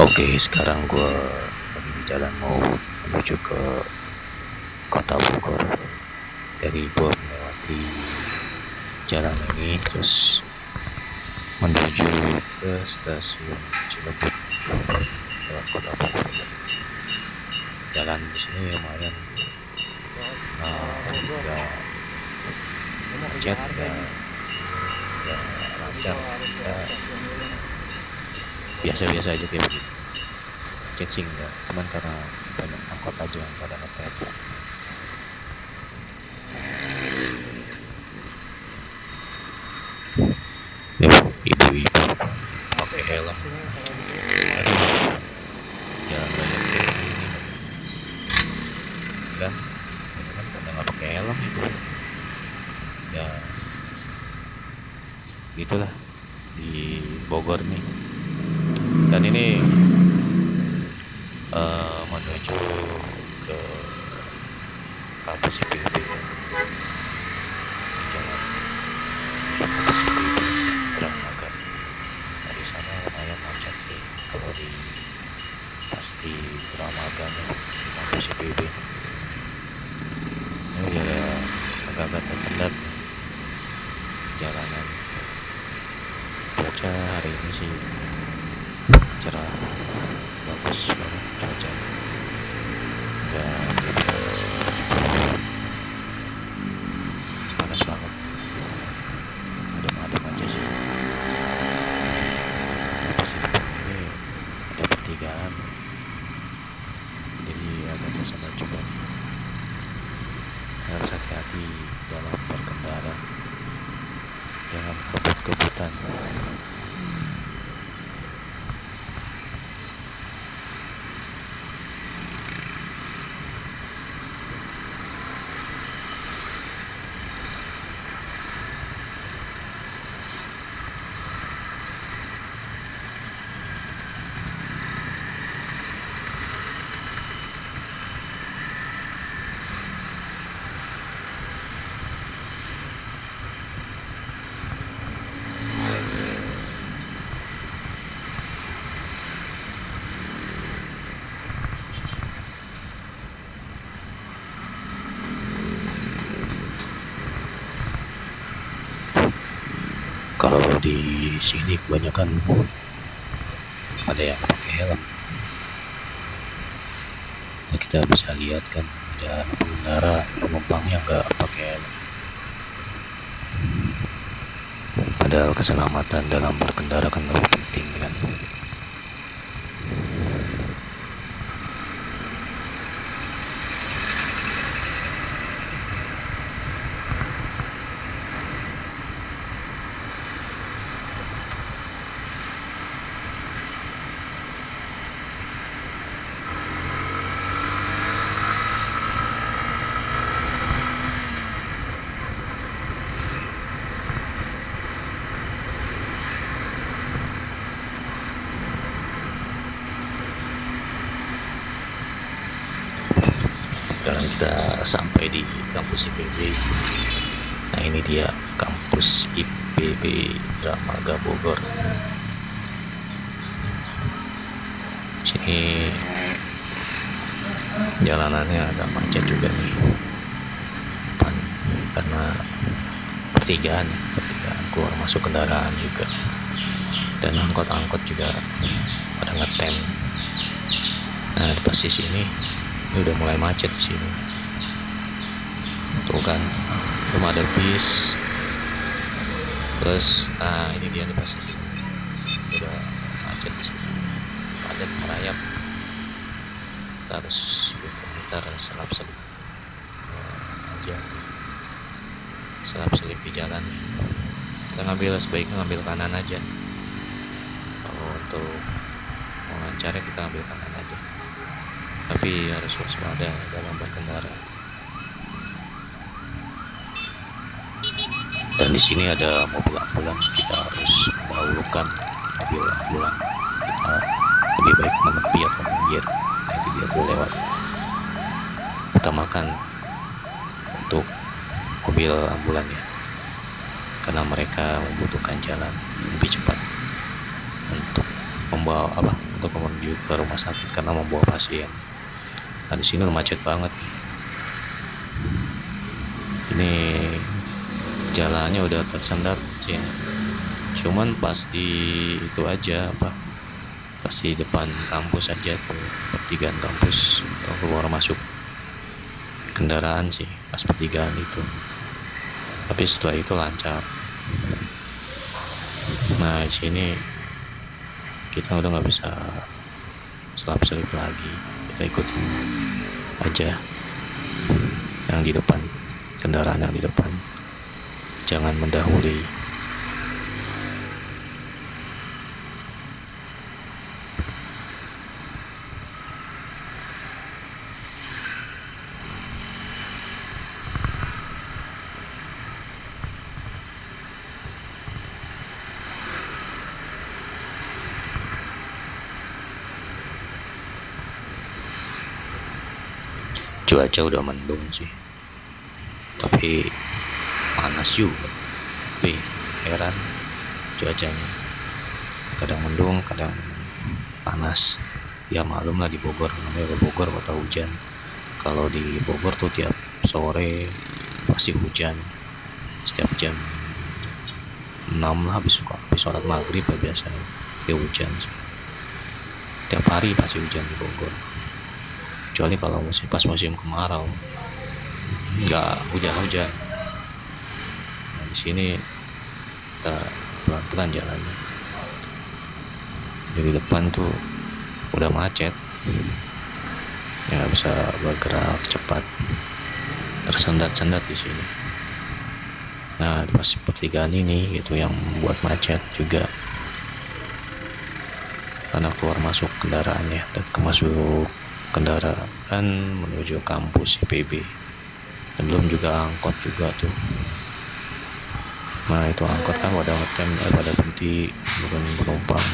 Oke, sekarang gue lagi di jalan mau menuju ke kota Bogor. Dari gue melewati jalan ini terus menuju ke stasiun Cilebut lewat kota Bogor. Jalan di sini lumayan nggak macet, nggak lancar, ya biasa-biasa aja kayak begitu. Macet sih enggak, cuman karena banyak angkot aja yang pada ngetem. Ibu-ibu pakai helm. Aduh, jalan raya kayak gini kan, kan pada nggak pakai helm itu. Ya, gitulah di Bogor nih. Dan ini menuju ke kampus IPB, jalan kampus IPB Dramaga. Dari sana lumayan macet sih kalau di pasti Dramaga nih, di kampus IPB. Ini ya agak-agak tersendat jalanan. Cuaca hari ini sih cerah, bagus banget cuaca, nggak panas banget, adem-adem aja sih. Pas di depan ini ada pertigaan, jadi agak tersendat juga. Harus hati-hati dalam berkendara, jangan kebut-kebutan. Kalau di sini kebanyakan ada yang pakai helm. Nah, kita bisa lihat kan ada pengendara penumpang yang nggak pakai helm. Padahal keselamatan dalam berkendara kan lebih penting kan. Sekarang kita sampai di kampus IPB. Nah, ini dia kampus IPB Dramaga Bogor. Sini jalanannya agak macet juga nih depan, karena pertigaan keluar masuk kendaraan juga, dan angkot-angkot juga pada ngetem. Nah, pas di sini ini udah mulai macet di sini. Tuh kan, belum ada bis. Terus, nah ini dia nih pas ini udah macet di sini, padat merayap. Kita harus berputar selap-selip aja, selap-selip di jalan. Kita sebaiknya ngambil kanan aja. Kalau untuk mengancarnya kita ambil kanan aja, tapi harus waspada dalam berkendara. Dan di sini ada mobil ambulan, kita harus mendahulukan mobil ambulan. Kita lebih baik menepi atau minggir. Nah, itu dia tuh lewat. Utamakan untuk mobil ambulan ya, karena mereka membutuhkan jalan lebih cepat untuk membawa untuk menuju ke rumah sakit karena membawa pasien. Nah di sini macet banget. Ini jalannya udah tersendat sih. Cuman pas di itu aja pas di depan kampus aja tuh, pertigaan kampus keluar masuk kendaraan sih pas pertigaan itu. Tapi setelah itu lancar. Nah di sini kita udah nggak bisa selap-selip lagi, kita ikutin aja yang di depan, kendaraan yang di depan, jangan mendahului. Cuaca udah mendung sih, tapi panas juga. Tapi heran cuacanya, kadang mendung kadang panas. Ya malum lah di Bogor, namanya Bogor kota hujan. Kalau di Bogor tuh tiap sore pasti hujan, setiap jam 6 lah, habis sholat maghrib ya biasanya ya hujan. Tiap hari pasti hujan di Bogor, kecuali kalau pas musim kemarau nggak hujan-hujan. Nah, di sini kita pelan-pelan jalannya. Jadi depan tuh udah macet, ya nggak bisa bergerak cepat, tersendat-sendat di sini. Nah pas pertigaan ini itu yang buat macet juga, karena keluar masuk kendaraannya dan masuk kendaraan menuju kampus IPB, dan belum juga angkot juga tuh. Nah itu angkot kan pada ngetem, pada berhenti bukan penumpang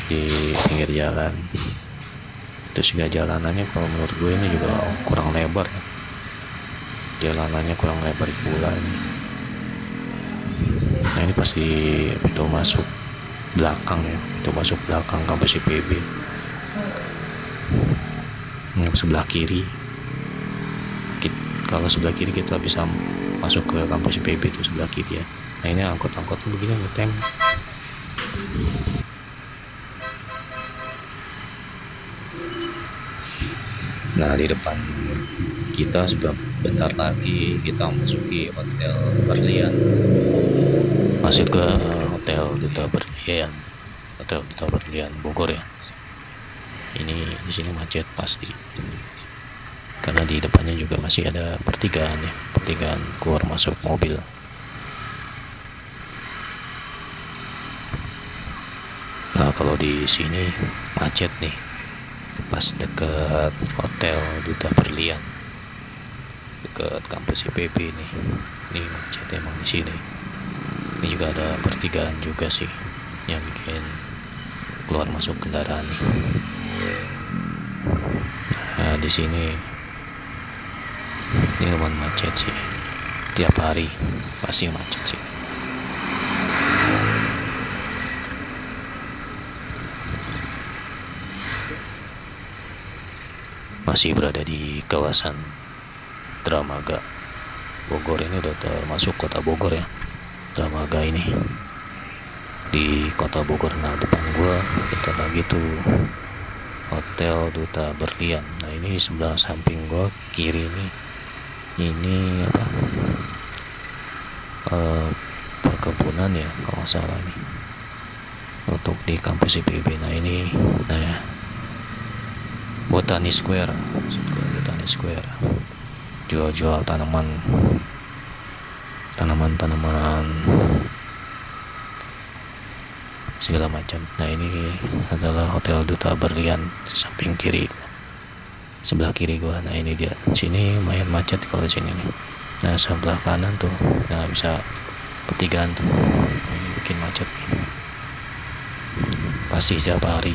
di pinggir jalan. Terus juga jalanannya kalau menurut gue ini juga kurang lebar ya. Jalanannya kurang lebar pula ini. Nah ini pasti pintu masuk belakang ya, pintu masuk belakang kampus IPB. Sebelah kiri, kalau sebelah kiri kita bisa masuk ke kampus IPB itu sebelah kiri ya. Nah ini angkot-angkot begini ngetem. Nah di depan kita sebentar lagi kita memasuki Hotel Berlian, masuk ke Hotel Duta Berlian, Hotel Duta Berlian Bogor ya. Ini di sini macet pasti, karena di depannya juga masih ada pertigaan ya, pertigaan keluar masuk mobil. Nah kalau di sini macet nih pas dekat Hotel Duta Berlian, dekat kampus IPB nih. Ini macet emang di sini. Ini juga ada pertigaan juga sih yang bikin keluar masuk kendaraan nih. Nah di sini ini lumayan macet sih, tiap hari pasti macet sih. Masih berada di kawasan Dramaga Bogor. Ini udah termasuk kota Bogor ya, Dramaga ini di kota Bogor. Nah depan gua kita lagi tuh Hotel Duta Berlian. Nah ini sebelah samping gua kiri nih, ini apa, perkebunan ya kalau nggak salah nih, untuk di kampus IPB. Nah ini nah ya, Botani Square, Botani Square, jual-jual tanaman segala macam. Nah ini adalah Hotel Duta Berlian, samping kiri, sebelah kiri gua. Nah ini dia, sini lumayan macet kalau di sini nih. Nah sebelah kanan tuh, nah bisa pertigaan tuh, ini bikin macet nih, pasti setiap hari.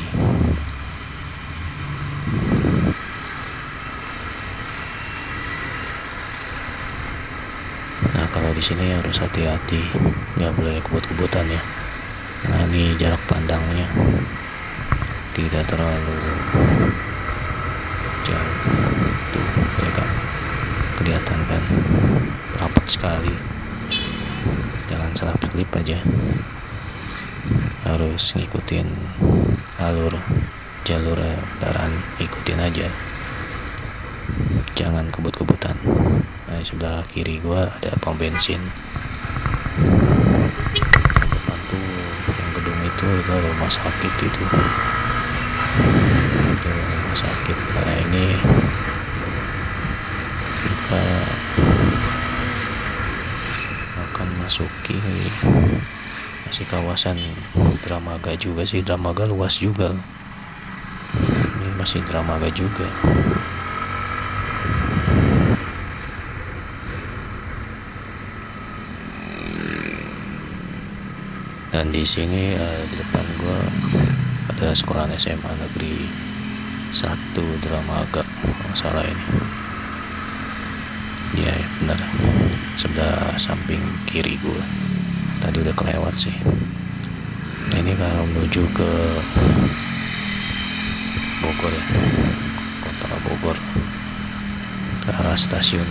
Nah kalau di sini harus hati-hati, nggak boleh kebut-kebutan ya. Nah ini jarak pandangnya tidak terlalu jauh tuh ya kan, kelihatan kan rapat sekali, jangan salah kelip aja, harus ngikutin jalur kendaraan, ikutin aja, jangan kebut-kebutan. Nah, di sebelah kiri gua ada pom bensin, depan tuh yang gedung itu rumah sakit itu rumah sakit. Nah, ini kita akan masuki masih kawasan Dramaga juga sih. Dramaga luas juga, ini masih Dramaga juga. Dan di sini di depan gua ada sekolah SMA negeri 1 Dramaga, kalau salah ini. Ya, benar, sebelah samping kiri gua. Tadi udah kelewat sih. Nah, ini kalau menuju ke Bogor ya, kota Bogor, ke arah stasiun,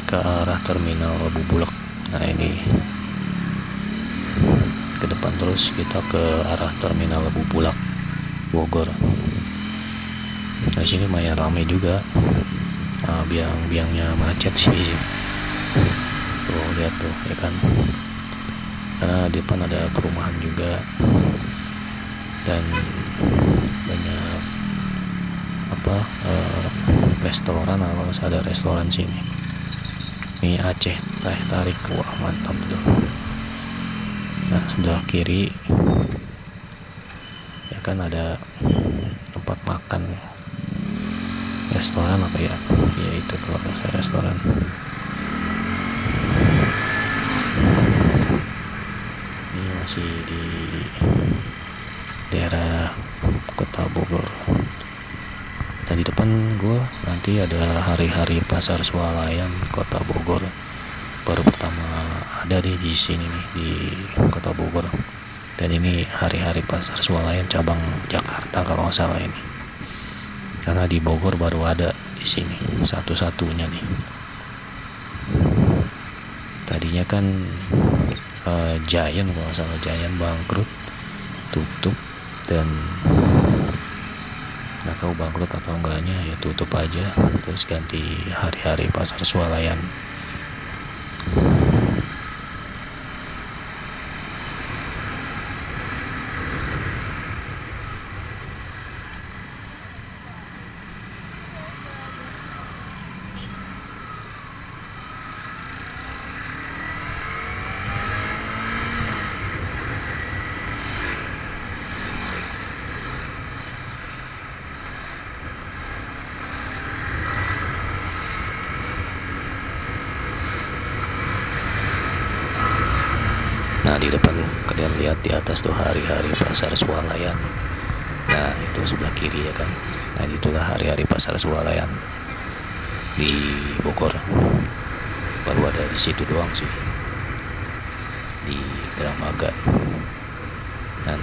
ke arah terminal Lebu Bulak. Nah, ini ke depan terus kita ke arah terminal Lebu Bulak Bogor. Nah, sini lumayan ramai juga, biang-biangnya macet sih. Tuh lihat tuh ya kan, karena di depan ada perumahan juga dan banyak restoran, kalau ada restoran sini. Mie Aceh teh tarik, wah mantap tuh. Nah, sebelah kiri ya kan ada tempat makan, restoran apa ya, itu kalau saya restoran. Ini masih di daerah kota Bogor. Dan di depan gue nanti ada hari-hari pasar swalayan kota Bogor, baru pertama ada di sini nih, di kota Bogor. Dan ini hari-hari pasar swalayan cabang Jakarta kalau nggak salah ini, karena di Bogor baru ada di sini satu-satunya nih. Tadinya kan Giant, kalau nggak salah Giant bangkrut, tutup, dan nggak tahu bangkrut atau enggaknya, ya tutup aja, terus ganti hari-hari pasar swalayan. Nah, di depan kalian lihat di atas tuh hari-hari pasar swalayan. Nah, itu sebelah kiri ya kan. Nah, itulah hari-hari pasar swalayan di Bogor. Baru ada di situ doang sih, di Dramaga. Dan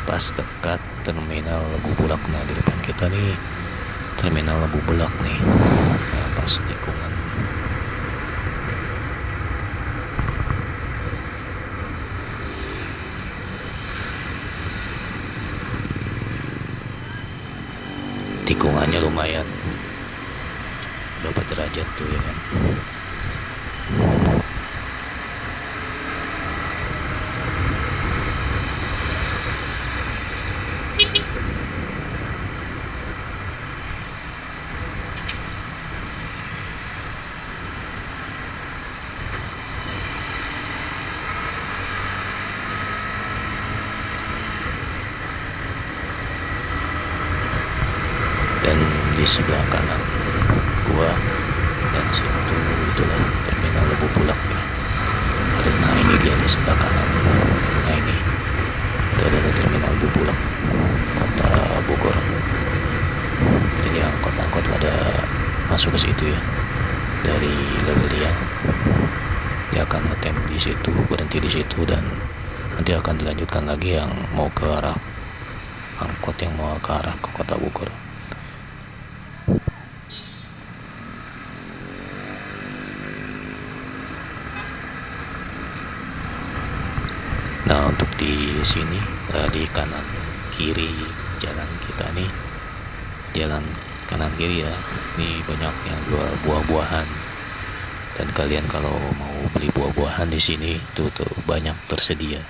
pas dekat terminal Lebu Bulak. Nah, di depan kita nih terminal Lebu Bulak nih. Nah, pas tikungan tikungannya lumayan berapa derajat tuh ya kan. Dan di sebelah kanan gua dan situ itulah terminal Lebu Bulak ya. Nah, ini dia di sebelah kanan. Nah, ini itu adalah terminal Lebu Bulak kota Bogor. Jadi angkot-angkot pada masuk ke situ ya, dari Lewiliang dia akan ngetem di situ, berhenti di situ, dan nanti akan dilanjutkan lagi yang mau ke arah angkot yang mau ke arah ke Kota Bogor. Nah, untuk di sini di kanan kiri jalan kita nih, jalan kanan kiri ya, ini banyak yang jual buah-buahan. Dan kalian kalau mau beli buah-buahan di sini tuh banyak tersedia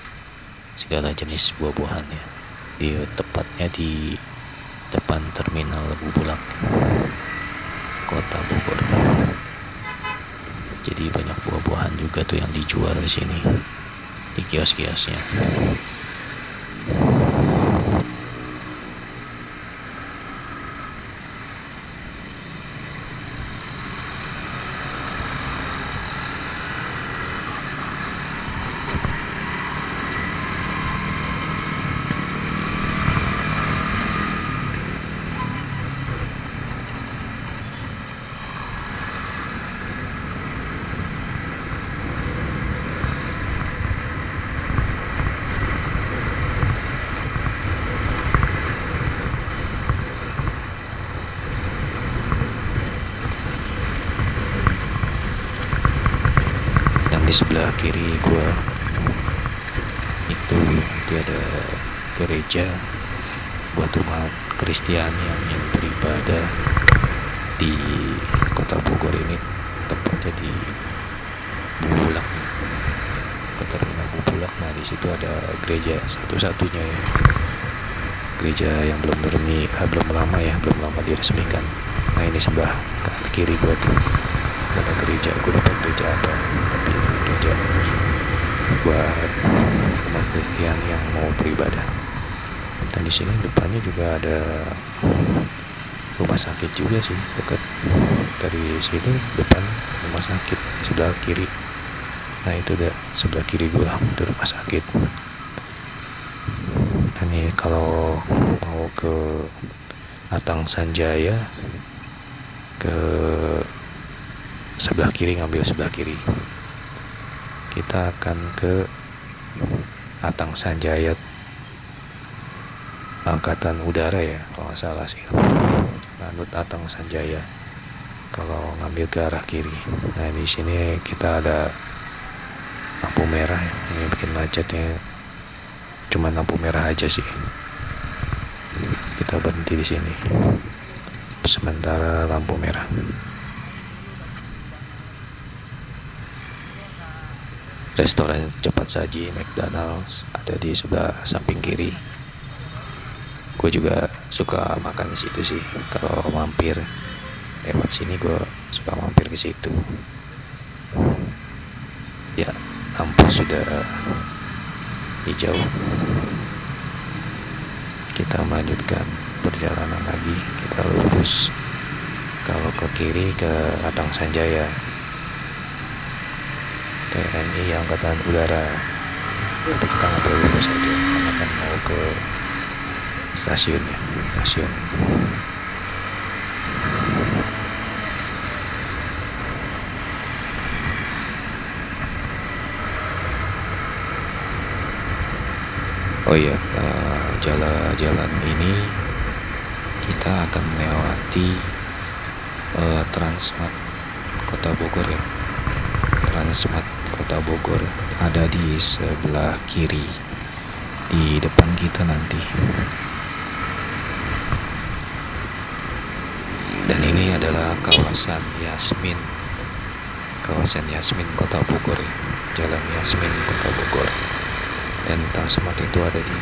segala jenis buah-buahan ya. Di tepatnya di depan terminal Bubulak Kota Bogor. Jadi banyak buah-buahan juga tuh yang dijual di sini di kios-kiosnya. Di sebelah kiri gua itu nanti ada gereja buat umat Kristiani yang beribadah di Kota Bogor ini, tempatnya di Bubulak ke terminal Bubulak. Nah, di situ ada gereja satu-satunya ya, gereja yang belum lama diresmikan. Nah, ini sebelah kiri gua tuh ada gereja, gue lupa gereja apa, tapi itu gereja buat umat Kristen yang mau beribadah. Dan di sini depannya juga ada rumah sakit juga sih, dekat dari sini depan rumah sakit sebelah kiri. Nah, itu udah sebelah kiri gua itu rumah sakit. Dan ini kalau mau ke Atang Sanjaya ke sebelah kiri, ngambil sebelah kiri, kita akan ke Atang Sanjaya Angkatan Udara ya, kalau nggak salah sih, Lanut Atang Sanjaya kalau ngambil ke arah kiri. Nah, di sini kita ada lampu merah ya, ini bikin macetnya, cuma lampu merah aja sih. Kita berhenti di sini sementara lampu merah. Restoran cepat saji McDonald's ada di sebelah samping kiri. Gue juga suka makan di situ sih. Kalau mampir lewat sini, gue suka mampir ke situ. Ya, lampu sudah hijau. Kita melanjutkan perjalanan lagi. Kita lurus. Kalau ke kiri ke Atang Sanjaya, TNI Angkatan Udara. Tapi kita nggak perlu lurus aja, karena kan mau ke stasiun. Oh iya, jalan ini kita akan melewati Transmart Kota Bogor ya. Transmart Kota Bogor ada di sebelah kiri di depan kita nanti. Dan ini adalah kawasan Yasmin Kota Bogor ya. Jalan Yasmin Kota Bogor. Dan Transmart itu ada di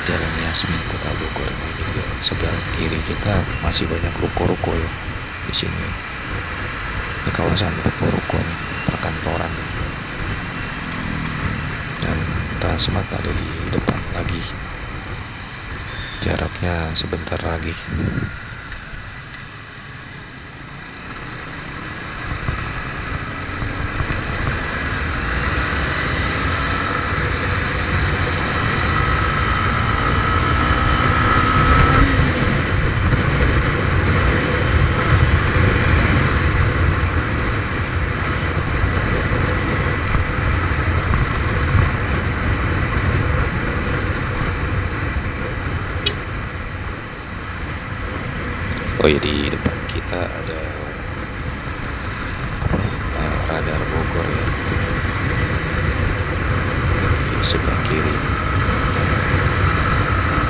Jalan Yasmin Kota Bogor. Nah, ini juga sebelah kiri kita masih banyak ruko-ruko ya di sini. Ini kawasan ruko-ruko nih, perkantoran. Dan Transmart ada di depan lagi. Jaraknya sebentar lagi. Oh ya, di depan kita ada radar Bogor ya, di sebelah kiri.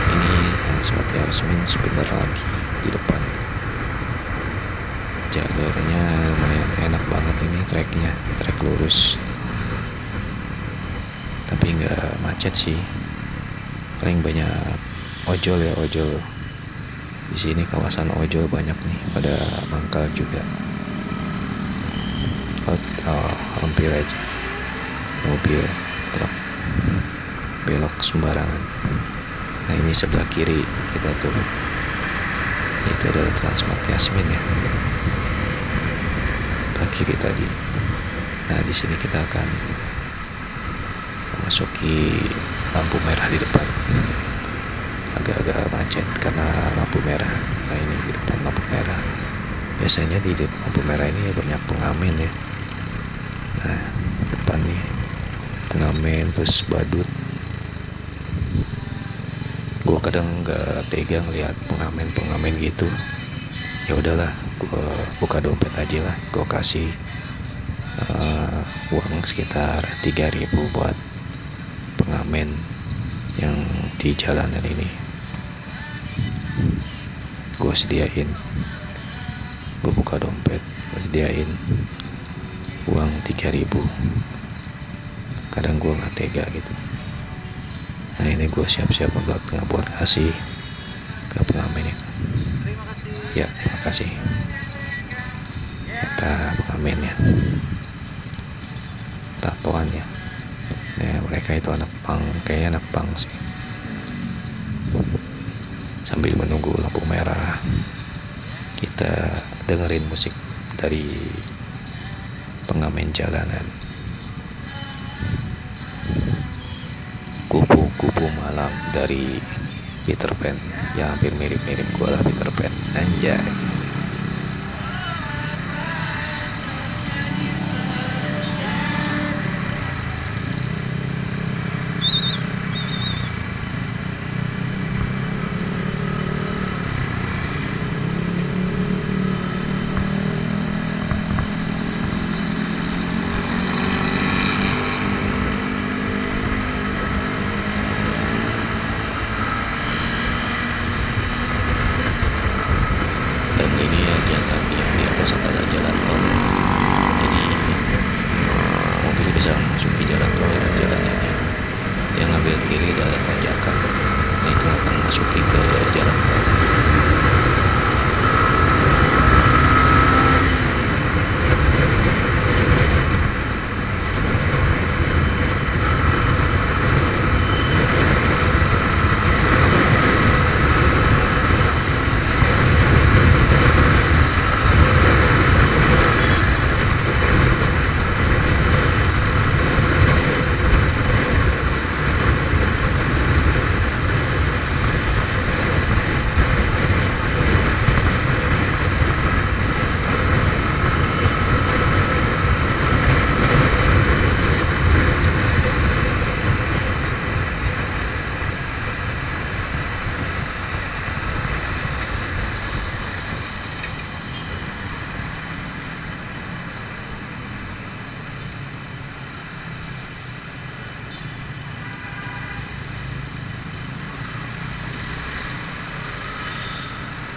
Ini seperti Arsmin sebentar lagi di depan. Jalurnya lumayan enak banget ini, trek lurus, tapi nggak macet sih. Paling banyak ojol ya, ojol di sini, kawasan ojol banyak nih, pada mangkal juga. Hampir aja mobil truk belok sembarangan. Nah, ini sebelah kiri kita tuh, itu adalah Transmart Yasmin ya, sebelah kiri tadi. Nah, di sini kita akan memasuki lampu merah di depan. Agak-agak macet karena lampu merah. Nah, ini di depan lampu merah. Biasanya di lampu merah ini banyak pengamen ya. Nah, depan nih pengamen terus badut. Gue kadang nggak tega ngeliat pengamen gitu. Ya udahlah, gue buka dompet aja lah. Gue kasih uang sekitar 3.000 buat pengamen yang di jalanan ini. Gue sediain, gue buka dompet, gue sediain uang 3.000. Kadang gue nggak tega gitu. Nah, ini gue siap-siap buat kasih ke pengamen itu. Terima kasih. Ya, terima kasih kata pengamen ya, tatoan ya. Nah, mereka itu anak pang, kayaknya anak pang sih. Sambil menunggu lampu merah, kita dengerin musik dari pengamen jalanan. Kupu-kupu malam dari Peter Pan, yang hampir mirip-mirip gue lah, Peter Pan. Anjay. Dan ini ya jalan yang di atas adalah jalan tol, jadi mobil bisa masuk di jalan tol ya. Jalan ini yang ngambil kiri adalah tanjakan, nah itu akan masuki ke jalan tol.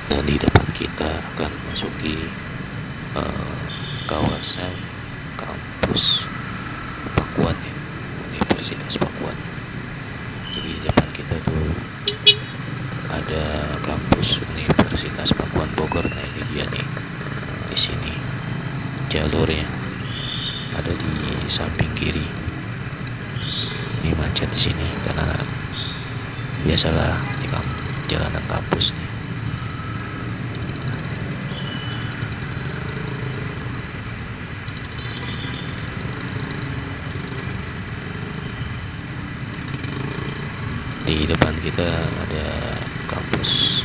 Dan di depan kita akan masuki kawasan kampus Pakuan ya, Universitas Pakuan. Jadi di depan kita tuh ada kampus Universitas Pakuan Bogor. Nah, ini dia nih, di sini jalurnya ada di samping kiri. Ini macet di sini karena biasalah di jalanan kampus nih. Di depan kita ada kampus,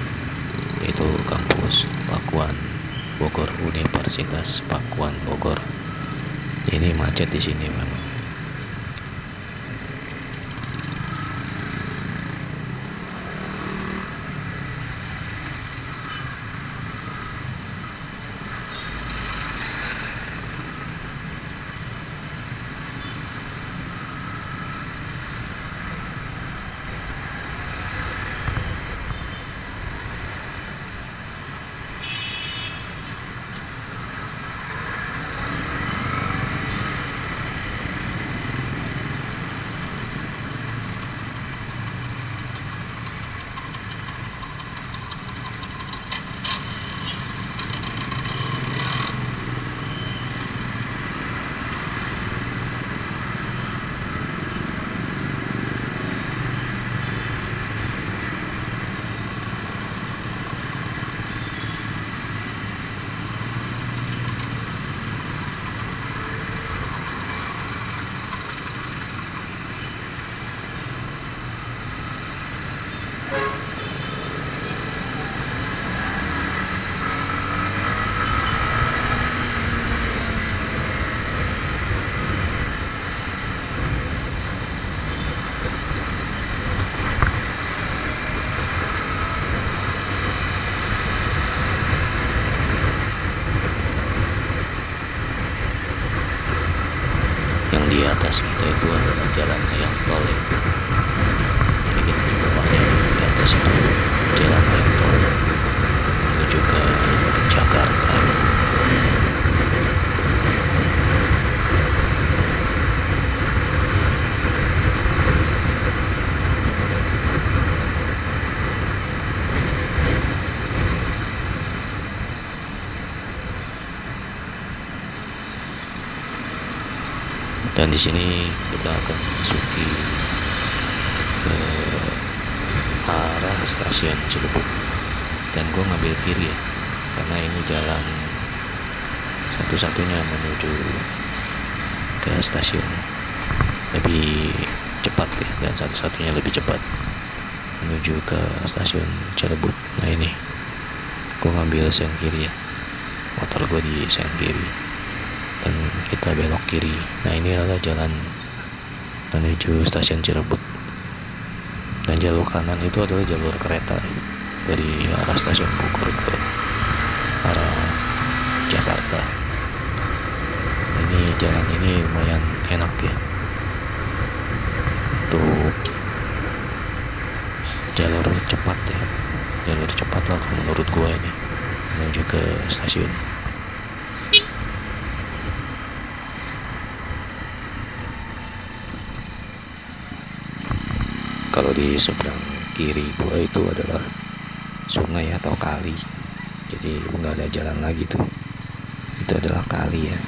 yaitu kampus Pakuan Bogor, Universitas Pakuan Bogor. Ini macet di sini memang. atas kita itu adalah jalan layang tol ya. Jadi kita di bawahnya, di atas itu jalan layang tol menuju ke Jakarta. Dan di sini kita akan memasuki ke arah stasiun Cilebut, dan gue ngambil kiri ya, karena ini jalan satu-satunya menuju ke stasiun lebih cepat ya, dan satu-satunya lebih cepat menuju ke stasiun Cilebut. Nah ini gue ngambil sen kiri ya, motor gue di sen kiri dan kita belok kiri. Nah ini adalah jalan menuju stasiun Cilebut, dan jalur kanan itu adalah jalur kereta dari arah stasiun Bogor ke arah Jakarta. Ini jalan ini lumayan enak ya untuk jalur cepat ya, jalur cepat lah menurut gua ini menuju ke stasiun. Kalau di seberang kiri gua itu adalah sungai atau kali, jadi nggak ada jalan lagi tuh, itu adalah kali ya.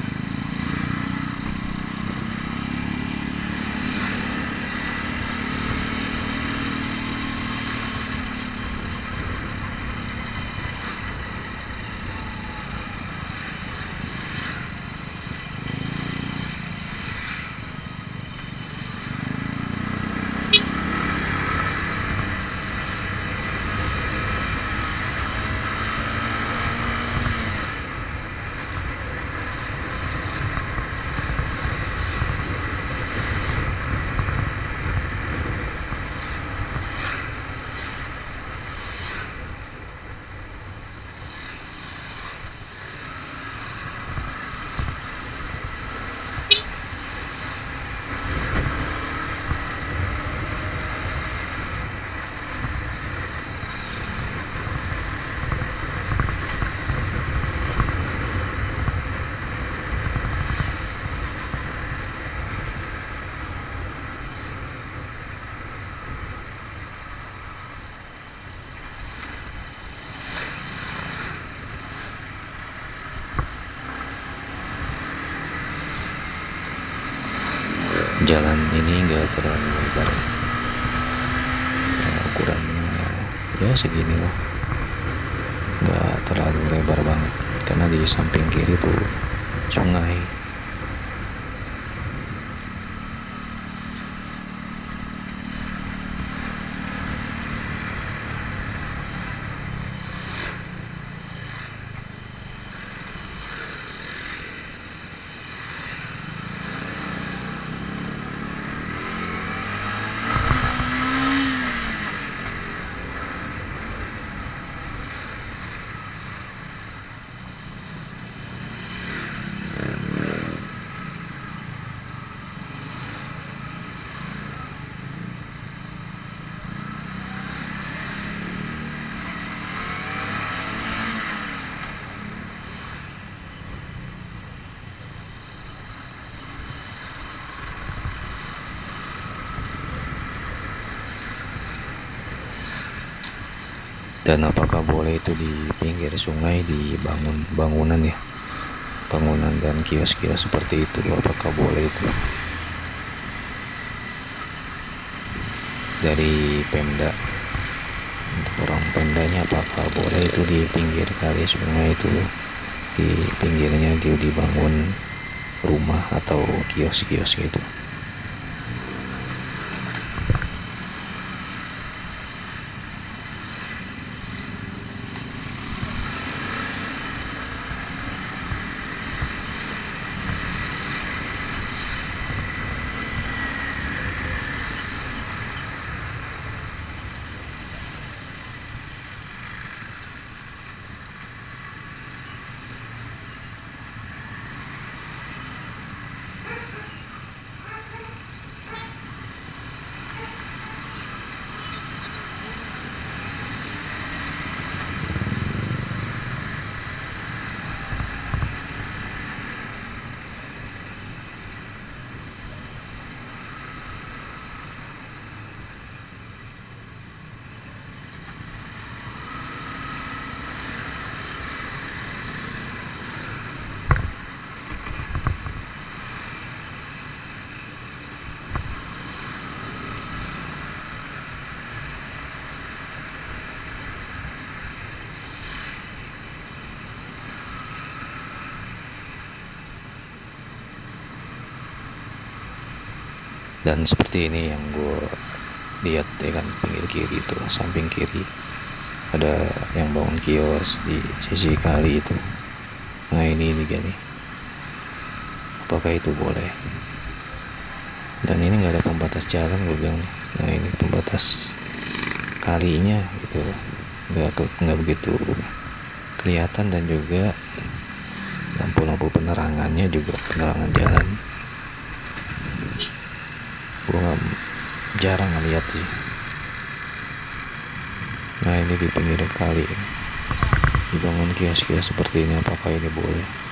Jalan ini enggak terlalu lebar, ukurannya ya segini lah, enggak terlalu lebar banget, karena di samping kiri tuh sungai. Dan apakah boleh itu di pinggir sungai dibangun bangunan ya, bangunan dan kios-kios seperti itu, apakah boleh itu dari Pemda, untuk orang Pemdanya, apakah boleh itu di pinggir kali sungai itu, di pinggirnya dibangun rumah atau kios-kios gitu. Dan seperti ini yang gue lihat ya kan, pinggir kiri itu, samping kiri ada yang bangun kios di sisi kali itu. Nah ini gini, apakah itu boleh? Dan ini nggak ada pembatas jalan gue bilang. Nah ini pembatas kalinya gitu, nggak begitu kelihatan, dan juga lampu-lampu penerangannya juga penerangan jalan gue jarang ngeliat sih. Nah ini di pinggir kali dibangun kios-kios seperti ini, apakah ini boleh?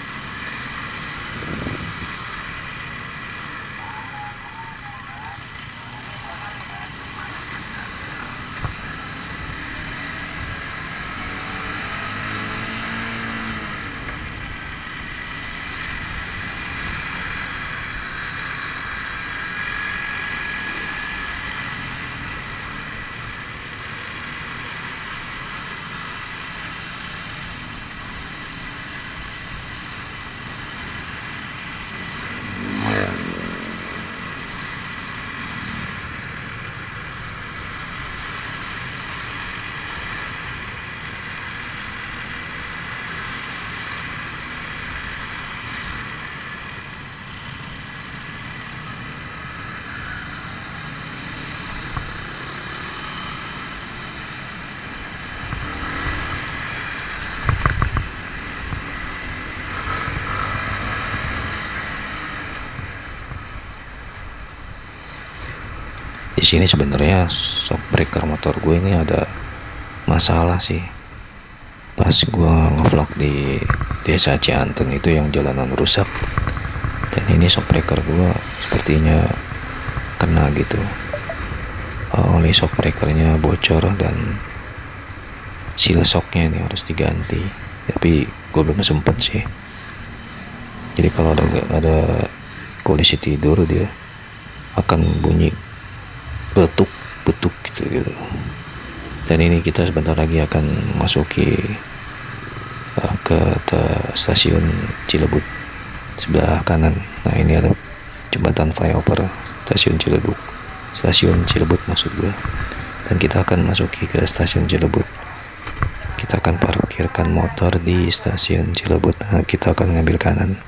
Di sini sebenarnya shock breaker motor gue ini ada masalah sih. Pas gue ngevlog di desa Cianten itu yang jalanan rusak, dan ini shock breaker gue sepertinya kena gitu. Oli shock breakernya bocor dan seal shocknya ini harus diganti, tapi gue belum sempet sih. Jadi kalau ada kondisi tidur, dia akan bunyi betuk gitu. Dan ini kita sebentar lagi akan masuki ke stasiun Cilebut sebelah kanan. Nah ini ada jembatan flyover stasiun Cilebut maksud gue. Dan kita akan masuki ke stasiun Cilebut. Kita akan parkirkan motor di stasiun Cilebut. Nah, kita akan ngambil kanan.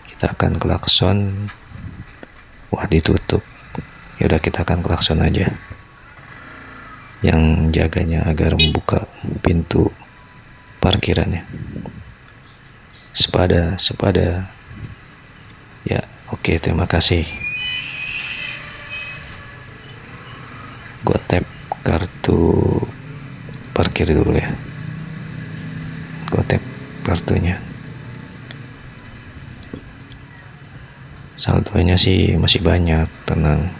Kita akan klakson. Wah, ditutup. Ya udah, kita akan klakson aja. Yang jaganya agar membuka pintu parkirannya. Sepada. Ya, oke, terima kasih. Gua tap kartu parkir dulu ya. Gua tap kartunya. Saldonya sih masih banyak, tenang.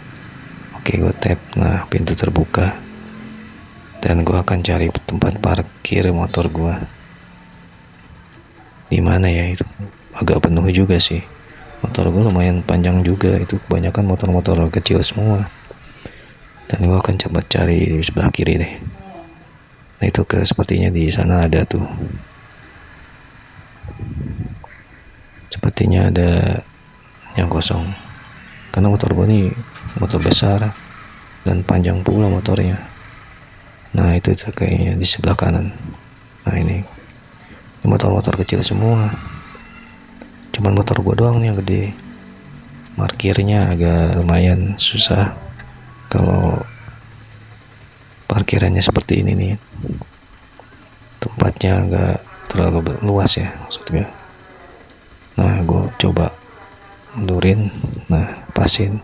Oke, gue tap. Nah, pintu terbuka. Dan gue akan cari tempat parkir motor gue. Di mana ya itu? Agak penuh juga sih. Motor gue lumayan panjang juga. Itu kebanyakan motor-motor kecil semua. Dan gue akan coba cari di sebelah kiri deh. Nah, itu sepertinya di sana ada tuh. Sepertinya ada yang kosong. Karena motor gue ini motor besar dan panjang pula motornya. Nah itu kayaknya di sebelah kanan. Nah ini motor-motor kecil semua. Cuman motor gue doang nih yang gede. Parkirnya agak lumayan susah kalau parkirannya seperti ini nih. Tempatnya agak terlalu luas ya maksudnya. Nah gue coba mundurin. Nah pasin.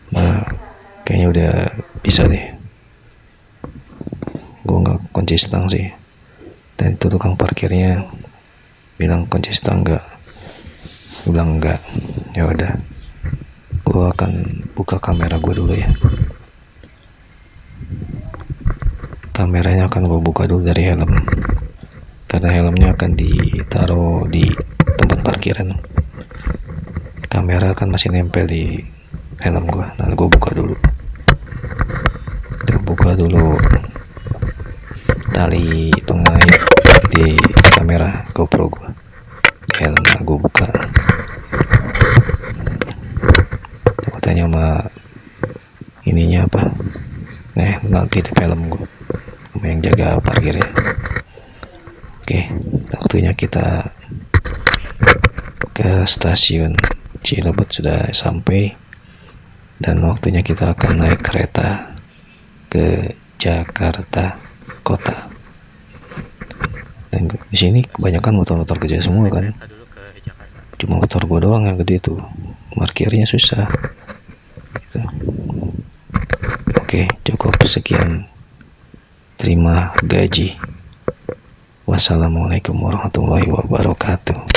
Nah kayaknya udah bisa deh. Gue nggak kunci stang sih, dan itu tukang parkirnya bilang kunci stang enggak. Gue bilang enggak. Ya udah, gue akan buka kamera gue dulu ya. Kameranya akan gue buka dulu dari helm, karena helmnya akan ditaruh di tempat parkiran. Kamera kan masih nempel di helm gue. Nah gue buka dulu. Tali pengait di kamera GoPro gue. Helm gue buka. ditanya sama ininya apa, nanti di film gue sama yang jaga parkir ya. Oke, waktunya kita ke stasiun Cilebut sudah sampai, dan waktunya kita akan naik kereta ke Jakarta kota. Dan di sini kebanyakan motor-motor gede semua kan, cuma motor gua doang yang gede tuh, parkirnya susah gitu. Oke, cukup sekian, terima gaji. Wassalamualaikum warahmatullahi wabarakatuh.